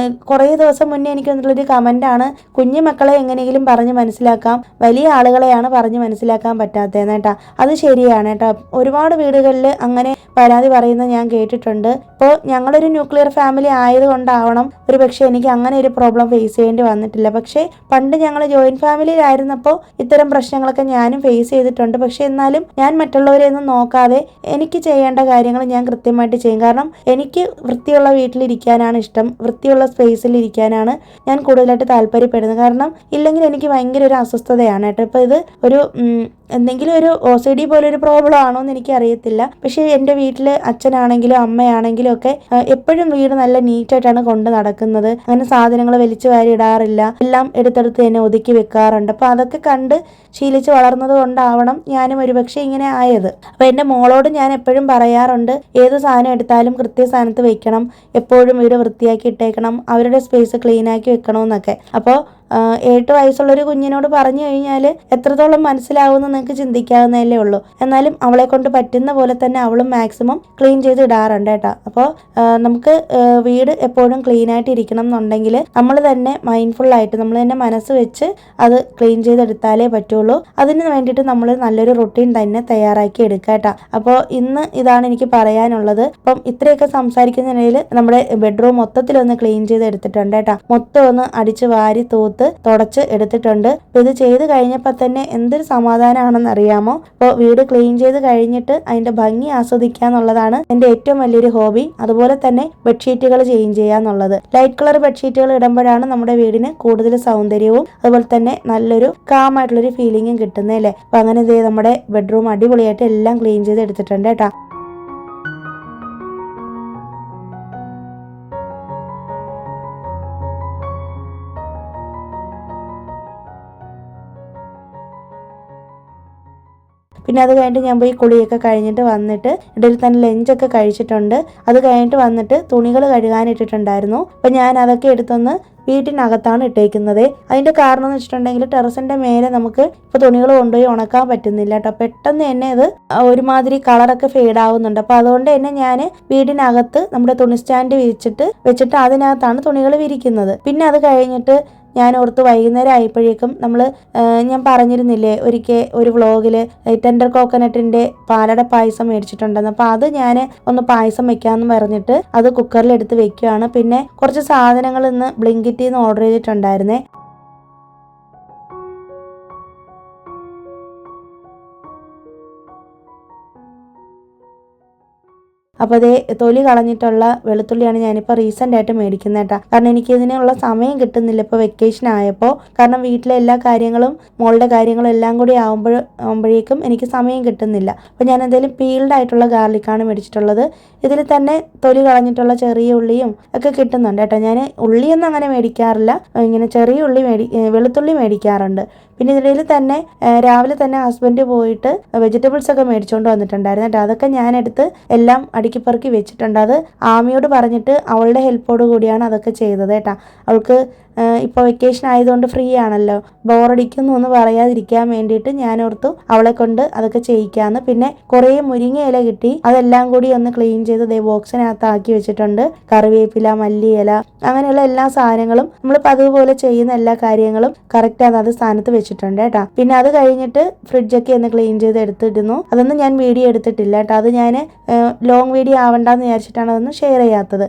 കുറേ ദിവസം മുന്നേ എനിക്ക് വന്നിട്ടുള്ളൊരു കമൻ്റാണ്, കുഞ്ഞു മക്കളെ എങ്ങനെയെങ്കിലും പറഞ്ഞ് മനസ്സിലാക്കാം, വലിയ ആളുകളെയാണ് പറഞ്ഞ് മനസ്സിലാക്കാൻ പറ്റാത്തതെന്ന് കേട്ടോ. അത് ശരിയാണ് കേട്ടോ. ഒരുപാട് വീടുകളിൽ അങ്ങനെ പരാതി പറയുന്നത് ഞാൻ കേട്ടിട്ടുണ്ട്. ഇപ്പോൾ ഞങ്ങളൊരു ന്യൂക്ലിയർ ഫാമിലി ആയതുകൊണ്ടാവണം ഒരു പക്ഷേ എനിക്ക് അങ്ങനെ ഒരു പ്രോബ്ലം ഫേസ് ചെയ്യേണ്ടി വന്നിട്ടില്ല. പക്ഷേ പണ്ട് ഞങ്ങൾ ജോയിന്റ് ഫാമിലിയിലായിരുന്നപ്പോൾ ഇത്തരം പ്രശ്നങ്ങളൊക്കെ ഞാനും ഫേസ് ചെയ്തിട്ടുണ്ട്. പക്ഷെ എന്നാലും ഞാൻ മറ്റുള്ളവരെ ഒന്നും നോക്കാതെ എനിക്ക് ചെയ്യേണ്ട കാര്യങ്ങൾ ഞാൻ കൃത്യമായിട്ട് ചെയ്യും. കാരണം എനിക്ക് വൃത്തിയുള്ള വീട്ടിലിരിക്കാനാണ് ഇഷ്ടം, വൃത്തിയുള്ള സ്പേസിൽ ഇരിക്കാനാണ് ഞാൻ കൂടുതലായിട്ട് താല്പര്യപ്പെടുന്നത്. കാരണം ഇല്ലെങ്കിൽ എനിക്ക് ഭയങ്കര ഒരു അസ്വസ്ഥതയാണ് കേട്ടോ. ഇപ്പോൾ ഇത് ഒരു എന്തെങ്കിലും ഒരു OCD പോലൊരു പ്രോബ്ലം ആണോ എന്ന് എനിക്ക് അറിയത്തില്ല. പക്ഷേ എൻ്റെ വീട്ടിൽ അച്ഛനാണെങ്കിലും അമ്മയാണെങ്കിലും ഒക്കെ എപ്പോഴും വീട് നല്ല നീറ്റായിട്ടാണ് കൊണ്ട് നടക്കുന്നത്. അങ്ങനെ സാധനങ്ങൾ വലിച്ചു വാരി ഇടാറില്ല, എല്ലാം എടുത്തെടുത്ത് തന്നെ ഒതുക്കി വെക്കാറുണ്ട്. അപ്പോൾ അതൊക്കെ കണ്ട് ശീലിച്ച് വളർന്നത് കൊണ്ടാവണം ഞാനും ഒരുപക്ഷെ ഇങ്ങനെ ആയത്. അപ്പോൾ എൻ്റെ മോളോട് ഞാൻ എപ്പോഴും പറയാറുണ്ട്, ഏത് സാധനം എടുത്താലും കൃത്യസ്ഥാനത്ത് വെക്കണം, എപ്പോഴും വീട് വൃത്തിയാക്കി ഇട്ടേക്കണം, അവരുടെ സ്പേസ് ക്ലീനാക്കി വെക്കണമെന്നൊക്കെ. അപ്പോൾ 8 വയസ്സുള്ളൊരു കുഞ്ഞിനോട് പറഞ്ഞു കഴിഞ്ഞാൽ എത്രത്തോളം മനസ്സിലാവുമെന്ന് നിങ്ങൾക്ക് ചിന്തിക്കാവുന്നതല്ലേ ഉള്ളൂ. എന്നാലും അവളെ കൊണ്ട് പറ്റുന്ന പോലെ തന്നെ അവളും മാക്സിമം ക്ലീൻ ചെയ്ത് ഇടാറുണ്ട് കേട്ടോ. അപ്പോൾ നമുക്ക് വീട് എപ്പോഴും ക്ലീനായിട്ട് ഇരിക്കണം എന്നുണ്ടെങ്കിൽ നമ്മൾ തന്നെ മൈൻഡ്ഫുള്ളായിട്ട് നമ്മൾ തന്നെ മനസ്സ് വെച്ച് അത് ക്ലീൻ ചെയ്തെടുത്താലേ പറ്റുള്ളൂ. അതിന് വേണ്ടിയിട്ട് നമ്മൾ നല്ലൊരു റൊട്ടീൻ തന്നെ തയ്യാറാക്കി എടുക്കുക കേട്ടോ. അപ്പോൾ ഇന്ന് ഇതാണ് എനിക്ക് പറയാനുള്ളത്. അപ്പം ഇത്രയൊക്കെ സംസാരിക്കുന്നതിനിടയിൽ നമ്മുടെ ബെഡ്റൂം മൊത്തത്തിലൊന്ന് ക്ലീൻ ചെയ്ത് എടുത്തിട്ടുണ്ട് കേട്ടോ. മൊത്തം ഒന്ന് അടിച്ച് വാരി തൂത്ത് തുടച്ച് എടുത്തിട്ടുണ്ട്. ഇത് ചെയ്ത് കഴിഞ്ഞപ്പോൾ തന്നെ എന്തൊരു സമാധാനമാണെന്ന് അറിയാമോ. അപ്പോൾ വീട് ക്ലീൻ ചെയ്ത് കഴിഞ്ഞിട്ട് അതിന്റെ ഭംഗി ആസ്വദിക്കുക എന്നുള്ളതാണ് എൻ്റെ ഏറ്റവും വലിയൊരു ഹോബി. അതുപോലെ തന്നെ ബെഡ്ഷീറ്റുകൾ ചേഞ്ച് ചെയ്യുക എന്നുള്ളത്. ലൈറ്റ് കളർ ബെഡ്ഷീറ്റുകൾ ഇടുമ്പോഴാണ് നമ്മുടെ വീടിന് കൂടുതൽ സൗന്ദര്യവും അതുപോലെ തന്നെ നല്ലൊരു കാമായിട്ടുള്ളൊരു ഫീലിംഗും കിട്ടുന്നതല്ലേ. അപ്പൊ അങ്ങനെ ഇതേ നമ്മുടെ ബെഡ്റൂം അടിപൊളിയായിട്ട് എല്ലാം ക്ലീൻ ചെയ്ത് എടുത്തിട്ടുണ്ട് കേട്ടോ. പിന്നെ അത് കഴിഞ്ഞിട്ട് ഞാൻ പോയി കുളിയൊക്കെ കഴിഞ്ഞിട്ട് വന്നിട്ട് ഇടയിൽ തന്നെ ലഞ്ചൊക്കെ കഴിച്ചിട്ടുണ്ട്. അത് കഴിഞ്ഞിട്ട് വന്നിട്ട് തുണികൾ കഴുകാനിട്ടിട്ടുണ്ടായിരുന്നു. അപ്പം ഞാൻ അതൊക്കെ എടുത്തൊന്ന് വീട്ടിനകത്താണ് ഇട്ടേക്കുന്നത്. അതിൻ്റെ കാരണം എന്ന് വെച്ചിട്ടുണ്ടെങ്കിൽ ടെറസിൻ്റെ മേലെ നമുക്ക് ഇപ്പോൾ തുണികൾ കൊണ്ടുപോയി ഉണക്കാൻ പറ്റുന്നില്ല കേട്ടോ. പെട്ടെന്ന് തന്നെ അത് ഒരുമാതിരി കളറൊക്കെ ഫെയ്ഡ് ആവുന്നുണ്ട്. അപ്പോൾ അതുകൊണ്ട് തന്നെ ഞാൻ വീടിനകത്ത് നമ്മുടെ തുണി സ്റ്റാൻഡ് വെച്ചിട്ട് അതിനകത്താണ് തുണികൾ വിരിക്കുന്നത്. പിന്നെ അത് കഴിഞ്ഞിട്ട് ഞാൻ ഓർത്ത് വൈകുന്നേരം ആയപ്പോഴേക്കും ഞാൻ പറഞ്ഞിരുന്നില്ലേ ഒരിക്കൽ ഒരു വ്ളോഗിൽ ടെൻഡർ കോക്കനട്ടിൻ്റെ പാലട പായസം മേടിച്ചിട്ടുണ്ടെന്ന്. അപ്പോൾ അത് ഞാൻ ഒന്ന് പായസം വെക്കാമെന്ന് പറഞ്ഞിട്ട് അത് കുക്കറിൽ എടുത്ത് വെക്കുകയാണ്. പിന്നെ കുറച്ച് സാധനങ്ങൾ ഇന്ന് ബ്ലിങ്കിറ്റിൽ നിന്ന് ഓർഡർ ചെയ്തിട്ടുണ്ടായിരുന്നേ. അപ്പോൾ അതേ തൊലി കളഞ്ഞിട്ടുള്ള വെളുത്തുള്ളിയാണ് ഞാനിപ്പോൾ റീസെൻ്റ് ആയിട്ട് മേടിക്കുന്നത് കേട്ടോ. കാരണം എനിക്ക് ഇതിനുള്ള സമയം കിട്ടുന്നില്ല ഇപ്പോൾ വെക്കേഷൻ ആയപ്പോൾ. കാരണം വീട്ടിലെ എല്ലാ കാര്യങ്ങളും മോളുടെ കാര്യങ്ങളും എല്ലാം കൂടി ആകുമ്പോഴേക്കും എനിക്ക് സമയം കിട്ടുന്നില്ല. അപ്പോൾ ഞാൻ എന്തെങ്കിലും പീൽഡ് ആയിട്ടുള്ള ഗാർലിക്കാണ് മേടിച്ചിട്ടുള്ളത്. ഇതിൽ തന്നെ തൊലി കളഞ്ഞിട്ടുള്ള ചെറിയ ഉള്ളിയും ഒക്കെ കിട്ടുന്നുണ്ട് കേട്ടോ. ഞാൻ ഉള്ളിയൊന്നും അങ്ങനെ മേടിക്കാറില്ല, ഇങ്ങനെ ചെറിയ വെളുത്തുള്ളി മേടിക്കാറുണ്ട്. പിന്നെ ഇതിടയിൽ തന്നെ രാവിലെ തന്നെ ഹസ്ബൻഡ് പോയിട്ട് വെജിറ്റബിൾസ് ഒക്കെ മേടിച്ചുകൊണ്ട് വന്നിട്ടുണ്ടായിരുന്നു കേട്ടോ. അതൊക്കെ ഞാനെടുത്ത് എല്ലാം അടുക്കിപ്പറക്കി വെച്ചിട്ടുണ്ട്. അത് ആമിയോട് പറഞ്ഞിട്ട് അവളുടെ ഹെൽപ്പോട് കൂടിയാണ് അതൊക്കെ ചെയ്തത് കേട്ടോ. അവൾക്ക് ഇപ്പോൾ വെക്കേഷൻ ആയതുകൊണ്ട് ഫ്രീ ആണല്ലോ, ബോറടിക്കുന്നു എന്ന് പറയാതിരിക്കാൻ വേണ്ടിയിട്ട് ഞാനോർത്തു അവളെ കൊണ്ട് അതൊക്കെ ചെയ്യിക്കാമെന്ന്. പിന്നെ കുറേ മുരിങ്ങ ഇല കിട്ടി, അതെല്ലാം കൂടി ഒന്ന് ക്ലീൻ ചെയ്ത് ബോക്സിനകത്ത് ആക്കി വെച്ചിട്ടുണ്ട്. കറിവേപ്പില, മല്ലിയില, അങ്ങനെയുള്ള എല്ലാ സാധനങ്ങളും നമ്മളിപ്പോൾ അതുപോലെ ചെയ്യുന്ന എല്ലാ കാര്യങ്ങളും കറക്റ്റ് അത് സ്ഥാനത്ത് വെച്ചിട്ടുണ്ട് കേട്ടോ. പിന്നെ അത് കഴിഞ്ഞിട്ട് ഫ്രിഡ്ജൊക്കെ ഒന്ന് ക്ലീൻ ചെയ്ത് എടുത്തിരുന്നു. അതൊന്നും ഞാൻ വീഡിയോ എടുത്തിട്ടില്ല കേട്ടോ. അത് ഞാൻ ലോങ് വീഡിയോ ആവണ്ടെന്ന് വിചാരിച്ചിട്ടാണ് അതൊന്നും ഷെയർ ചെയ്യാത്തത്.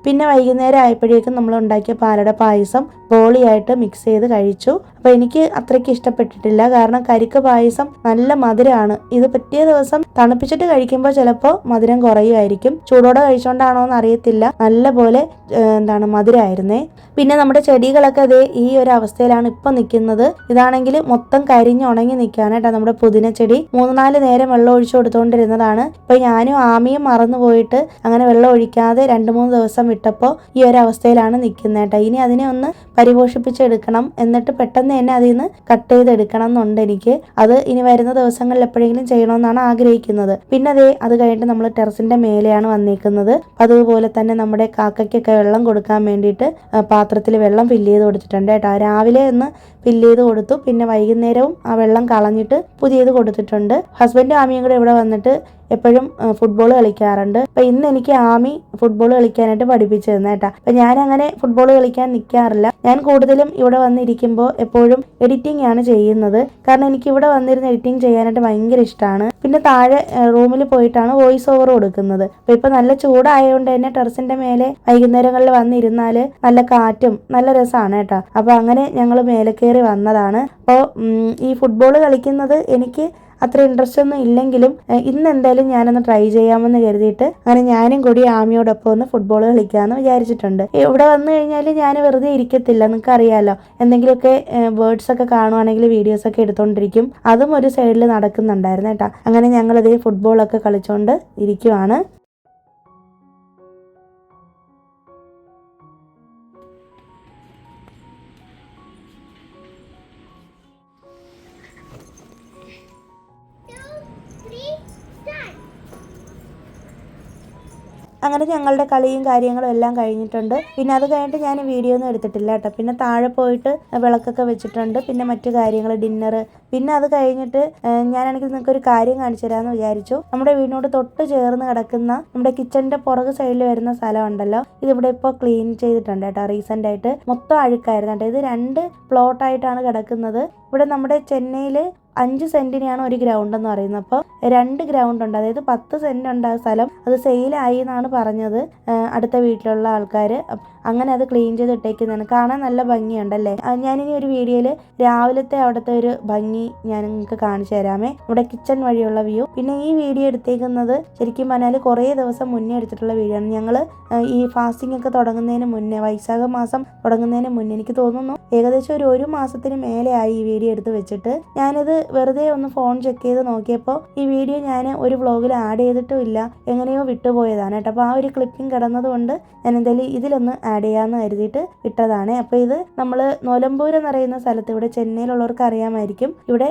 പിന്നെ വൈകുന്നേരം ആയപ്പോഴേക്കും നമ്മൾ ഉണ്ടാക്കിയ പാലട പായസം ബോളിയായിട്ട് മിക്സ് ചെയ്ത് കഴിച്ചു. അപ്പോൾ എനിക്ക് അത്രയ്ക്ക് ഇഷ്ടപ്പെട്ടിട്ടില്ല, കാരണം കരിക്ക് പായസം നല്ല മധുരമാണ്. ഇത് പറ്റിയ ദിവസം തണുപ്പിച്ചിട്ട് കഴിക്കുമ്പോൾ ചിലപ്പോൾ മധുരം കുറയുമായിരിക്കും. ചൂടോടെ കഴിച്ചുകൊണ്ടാണോ എന്ന് അറിയത്തില്ല, നല്ല പോലെ മധുരമായിരുന്നേ. പിന്നെ നമ്മുടെ ചെടികളൊക്കെ അതേ ഈ ഒരു അവസ്ഥയിലാണ് ഇപ്പം നിൽക്കുന്നത്. ഇതാണെങ്കിൽ മൊത്തം കരിഞ്ഞുണങ്ങി നിൽക്കുകയാണ് കേട്ടോ. നമ്മുടെ പുതിന ചെടി 3-4 നേരം വെള്ളം ഒഴിച്ചു കൊടുത്തുകൊണ്ടിരുന്നതാണ്. ഇപ്പോൾ ഞാനും ആമിയും മറന്നുപോയിട്ട് അങ്ങനെ വെള്ളം ഒഴിക്കാതെ 2-3 ദിവസം വിട്ടപ്പോൾ ഈ ഒരു അവസ്ഥയിലാണ് നിൽക്കുന്നത് കേട്ടോ. ഇനി അതിനെ ഒന്ന് പരിപോഷിപ്പിച്ചെടുക്കണം, എന്നിട്ട് പെട്ടെന്ന് തന്നെ അതിൽ നിന്ന് കട്ട് ചെയ്തെടുക്കണം എന്നുണ്ട് എനിക്ക്. അത് ഇനി വരുന്ന ദിവസങ്ങളിൽ എപ്പോഴെങ്കിലും ചെയ്യണമെന്നാണ് ആഗ്രഹിക്കുന്നത്. പിന്നെ അത് കഴിഞ്ഞിട്ട് നമ്മൾ ടെറസിന്റെ മേലെയാണ് വന്നേക്കുന്നത്. അതുപോലെ തന്നെ നമ്മുടെ കാക്കയ്ക്കൊക്കെ വെള്ളം കൊടുക്കാൻ വേണ്ടിയിട്ട് പാത്രത്തിൽ വെള്ളം ഫില്ല് ചെയ്ത് കൊടുത്തിട്ടുണ്ട് കേട്ടോ. രാവിലെ ഒന്ന് ഫില്ല് ചെയ്ത് കൊടുത്തു, പിന്നെ വൈകുന്നേരവും ആ വെള്ളം കളഞ്ഞിട്ട് പുതിയത് കൊടുത്തിട്ടുണ്ട്. ഹസ്ബൻഡ് ആമിയും കൂടെ ഇവിടെ വന്നിട്ട് എപ്പോഴും ഫുട്ബോൾ കളിക്കാറുണ്ട്. അപ്പം ഇന്ന് എനിക്ക് ആമി ഫുട്ബോൾ കളിക്കാനായിട്ട് പഠിപ്പിച്ചു തന്നെ കേട്ടോ. അപ്പം ഞാൻ അങ്ങനെ ഫുട്ബോൾ കളിക്കാൻ നിൽക്കാറില്ല. ഞാൻ കൂടുതലും ഇവിടെ വന്നിരിക്കുമ്പോൾ എപ്പോഴും എഡിറ്റിംഗ് ആണ് ചെയ്യുന്നത്. കാരണം എനിക്ക് ഇവിടെ വന്നിരുന്ന് എഡിറ്റിംഗ് ചെയ്യാനായിട്ട് ഭയങ്കര ഇഷ്ടമാണ്. പിന്നെ താഴെ റൂമിൽ പോയിട്ടാണ് വോയിസ് ഓവർ കൊടുക്കുന്നത്. അപ്പം ഇപ്പം നല്ല ചൂടായതുകൊണ്ട് തന്നെ ടെറസിന്റെ മേലെ വൈകുന്നേരങ്ങളിൽ വന്നിരുന്നാൽ നല്ല കാറ്റും നല്ല രസമാണ് കേട്ടോ. അപ്പോൾ അങ്ങനെ ഞങ്ങൾ മേലെ കയറി വന്നതാണ്. അപ്പോൾ ഈ ഫുട്ബോൾ കളിക്കുന്നത് എനിക്ക് അത്ര ഇൻട്രസ്റ്റ് ഒന്നും ഇല്ലെങ്കിലും ഇന്ന് എന്തായാലും ഞാനൊന്ന് ട്രൈ ചെയ്യാമെന്ന് കരുതിയിട്ട് അങ്ങനെ ഞാനും കൂടി ആമിയോടൊപ്പം ഒന്ന് ഫുട്ബോൾ കളിക്കാമെന്ന് വിചാരിച്ചിട്ടുണ്ട്. ഇവിടെ വന്നു കഴിഞ്ഞാൽ ഞാൻ വെറുതെ ഇരിക്കത്തില്ല, നിങ്ങൾക്ക് അറിയാലോ. എന്തെങ്കിലുമൊക്കെ വേർഡ്സ് ഒക്കെ കാണുവാണെങ്കിൽ വീഡിയോസ് ഒക്കെ എടുത്തോണ്ടിരിക്കും. അതും ഒരു സൈഡിൽ നടക്കുന്നുണ്ടായിരുന്നു കേട്ടോ. അങ്ങനെ ഞങ്ങളിതേ ഫുട്ബോളൊക്കെ കളിച്ചോണ്ട് ഇരിക്കുവാണ്. അങ്ങനെ ഞങ്ങളുടെ കളിയും കാര്യങ്ങളും എല്ലാം കഴിഞ്ഞിട്ടുണ്ട്. പിന്നെ അത് കഴിഞ്ഞിട്ട് ഞാൻ വീഡിയോ ഒന്നും എടുത്തിട്ടില്ല കേട്ടോ. പിന്നെ താഴെ പോയിട്ട് വിളക്കൊക്കെ വെച്ചിട്ടുണ്ട്, പിന്നെ മറ്റു കാര്യങ്ങൾ, ഡിന്നർ. പിന്നെ അത് കഴിഞ്ഞിട്ട് ഞാനാണെങ്കിൽ നിങ്ങൾക്ക് ഒരു കാര്യം കാണിച്ചു തരാമെന്ന് വിചാരിച്ചു. നമ്മുടെ വീടിനോട് തൊട്ട് ചേർന്ന് കിടക്കുന്ന നമ്മുടെ കിച്ചണിന്റെ പുറകു സൈഡിൽ വരുന്ന സ്ഥലം ഉണ്ടല്ലോ, ഇതിവിടെ ഇപ്പോൾ ക്ലീൻ ചെയ്തിട്ടുണ്ട് കേട്ടോ. റീസെന്റ് ആയിട്ട് മൊത്തം അഴുക്കായിരുന്നു കേട്ടോ. ഇത് 2 പ്ലോട്ടായിട്ടാണ് കിടക്കുന്നത്. ഇവിടെ നമ്മുടെ ചെന്നൈയിൽ 5 സെന്റിനെയാണ് ഒരു ഗ്രൗണ്ട് എന്ന് പറയുന്നത്. അപ്പോൾ 2 ഗ്രൗണ്ട് ഉണ്ട്, അതായത് 10 സെന്റ് ഉണ്ട് ആ സ്ഥലം. അത് സെയിലായി എന്നാണ് പറഞ്ഞത് അടുത്ത വീട്ടിലുള്ള ആൾക്കാർ. അങ്ങനെ അത് ക്ലീൻ ചെയ്ത് ഇട്ടേക്കുന്നതാണ്. കാണാൻ നല്ല ഭംഗിയുണ്ടല്ലേ. ഞാനിനി ഒരു വീഡിയോയിൽ രാവിലത്തെ അവിടുത്തെ ഒരു ഭംഗി ഞാൻ നിങ്ങൾക്ക് കാണിച്ചു തരാമേ, നമ്മുടെ കിച്ചൺ വഴിയുള്ള വ്യൂ. പിന്നെ ഈ വീഡിയോ എടുത്തേക്കുന്നത് ശരിക്കും പറഞ്ഞാൽ കുറേ ദിവസം മുന്നേ എടുത്തിട്ടുള്ള വീഡിയോ ആണ്. ഞങ്ങൾ ഈ ഫാസ്റ്റിംഗ് ഒക്കെ തുടങ്ങുന്നതിന് മുന്നേ, വൈശാഖ മാസം തുടങ്ങുന്നതിന് മുന്നേ, എനിക്ക് തോന്നുന്നു ഏകദേശം ഒരു മാസത്തിന് മേലെ ആയി ഈ വീഡിയോ എടുത്ത് വെച്ചിട്ട്. ഞാനിത് വെറുതെ ഒന്ന് ഫോൺ ചെക്ക് ചെയ്ത് നോക്കിയപ്പോൾ ഈ വീഡിയോ ഞാൻ ഒരു വ്ളോഗിൽ ആഡ് ചെയ്തിട്ടും ഇല്ല, എങ്ങനെയോ വിട്ടുപോയതാണ് കേട്ടോ. അപ്പോൾ ആ ഒരു ക്ലിപ്പിംഗ് കിടന്നതുകൊണ്ട് ഞാൻ എന്തായാലും ഇതിലൊന്ന് ആഡ് ചെയ്യാമെന്ന് കരുതിയിട്ട് ഇട്ടതാണ്. അപ്പോൾ ഇത് നമ്മൾ നോലമ്പൂർ എന്ന് പറയുന്ന സ്ഥലത്ത്, ഇവിടെ ചെന്നൈയിലുള്ളവർക്ക് അറിയാമായിരിക്കും, ഇവിടെ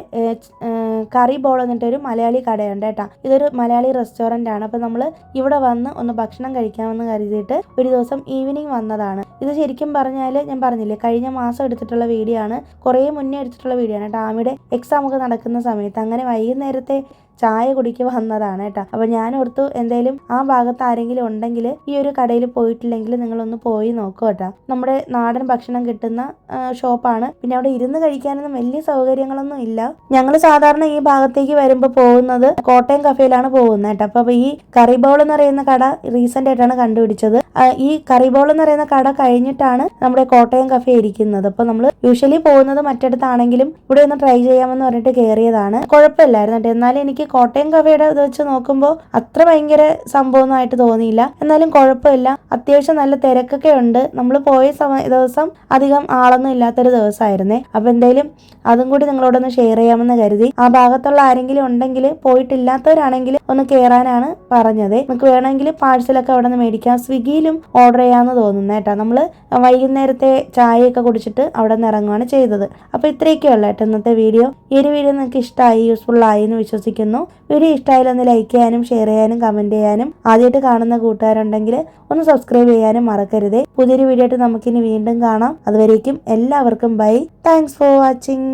കറി ബോൾ എന്നിട്ടൊരു മലയാളി കടയുണ്ട് കേട്ടോ. ഇതൊരു മലയാളി റെസ്റ്റോറൻ്റ് ആണ്. അപ്പോൾ നമ്മൾ ഇവിടെ വന്ന് ഒന്ന് ഭക്ഷണം കഴിക്കാമെന്ന് കരുതിയിട്ട് ഒരു ദിവസം ഈവനിങ് വന്നതാണ്. ഇത് ശരിക്കും പറഞ്ഞാൽ ഞാൻ പറഞ്ഞില്ലേ, കഴിഞ്ഞ മാസം എടുത്തിട്ടുള്ള വീഡിയോ ആണ്, കുറേ മുന്നേ എടുത്തിട്ടുള്ള വീഡിയോ ആണ് കേട്ടോ. ആമിയുടെ എക്സാം ഒക്കെ നടക്കുന്ന സമയത്ത് അങ്ങനെ വൈകുന്നേരത്തെ ചായ കുടിക്ക് വന്നതാണ് കേട്ടോ. അപ്പോൾ ഞാൻ ഓർത്തു എന്തായാലും ആ ഭാഗത്ത് ആരെങ്കിലും ഉണ്ടെങ്കിൽ ഈ ഒരു കടയിൽ പോയിട്ടില്ലെങ്കിൽ നിങ്ങളൊന്ന് പോയി നോക്കുക കേട്ടോ. നമ്മുടെ നാടൻ ഭക്ഷണം കിട്ടുന്ന ഷോപ്പാണ്. പിന്നെ അവിടെ ഇരുന്ന് കഴിക്കാനൊന്നും വലിയ സൗകര്യങ്ങളൊന്നും ഇല്ല. ഞങ്ങൾ സാധാരണ ഈ ഭാഗത്തേക്ക് വരുമ്പോൾ പോകുന്നത് കോട്ടയം കഫേയിലാണ് പോകുന്നത് കേട്ടോ. അപ്പോൾ ഈ കറി ബൗൾ എന്ന് പറയുന്ന കട റീസെന്റ് ആയിട്ടാണ് കണ്ടുപിടിച്ചത്. ഈ കറി ബൗൾ എന്ന് പറയുന്ന കട കഴിഞ്ഞിട്ടാണ് നമ്മുടെ കോട്ടയം കഫേ ഇരിക്കുന്നത്. അപ്പോൾ നമ്മൾ യൂഷ്വലി പോകുന്നത് മറ്റിടത്താണെങ്കിലും ഇവിടെ ഒന്ന് ട്രൈ ചെയ്യാമെന്ന് പറഞ്ഞിട്ട് കയറിയതാണ്. കുഴപ്പമില്ലായിരുന്നു കേട്ടോ. എന്നാലും എനിക്ക് കോട്ടയം കഫേയുടെ ഇത് വെച്ച് നോക്കുമ്പോൾ അത്ര ഭയങ്കര സംഭവമൊന്നും ആയിട്ട് തോന്നിയില്ല. എന്നാലും കുഴപ്പമില്ല, അത്യാവശ്യം നല്ല തിരക്കൊക്കെ ഉണ്ട്. നമ്മൾ പോയ ദിവസം അധികം ആളൊന്നും ഇല്ലാത്തൊരു ദിവസമായിരുന്നേ. അപ്പോൾ എന്തായാലും അതും കൂടി നിങ്ങളോടൊന്ന് ഷെയർ ചെയ്യാമെന്ന് കരുതി. ആ ഭാഗത്തുള്ള ആരെങ്കിലും ഉണ്ടെങ്കിൽ, പോയിട്ടില്ലാത്തവരാണെങ്കിൽ ഒന്ന് കയറാനാണ് പറഞ്ഞത്. നമുക്ക് വേണമെങ്കിൽ പാഴ്സലൊക്കെ അവിടെ നിന്ന് മേടിക്കാം. സ്വിഗ്ഗിയിലും ഓർഡർ ചെയ്യാമെന്ന് തോന്നുന്നു കേട്ടോ. നമ്മൾ വൈകുന്നേരത്തെ ചായയൊക്കെ കുടിച്ചിട്ട് അവിടെ നിന്ന് ഇറങ്ങുകയാണ് ചെയ്തത്. അപ്പോൾ ഇത്രയൊക്കെയുള്ള കേട്ടോ ഇന്നത്തെ വീഡിയോ. ഈ ഒരു വീഡിയോ നിങ്ങൾക്ക് ഇഷ്ടമായി, യൂസ്ഫുൾ ആയി എന്ന് വിശ്വസിക്കുന്നു. വീഡിയോ ഇഷ്ടമായാലും ഒന്ന് ലൈക്ക് ചെയ്യാനും ഷെയർ ചെയ്യാനും കമൻറ്റ് ചെയ്യാനും, ആദ്യമായിട്ട് കാണുന്ന കൂട്ടുകാരുണ്ടെങ്കിൽ ഒന്ന് സബ്സ്ക്രൈബ് ചെയ്യാനും മറക്കരുതേ. പുതിയൊരു വീഡിയോ ആയിട്ട് നമുക്കിനി വീണ്ടും കാണാം. അതുവരേക്കും എല്ലാവർക്കും ബൈ. Thanks for watching.